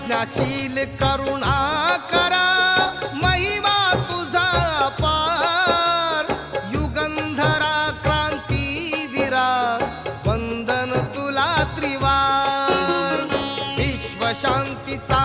प्रज्ञाशील करुणा करा महिमा तुझा अपार युगंधरा क्रांतीवीरा वंदन तुला त्रिवार विश्व शांतीचा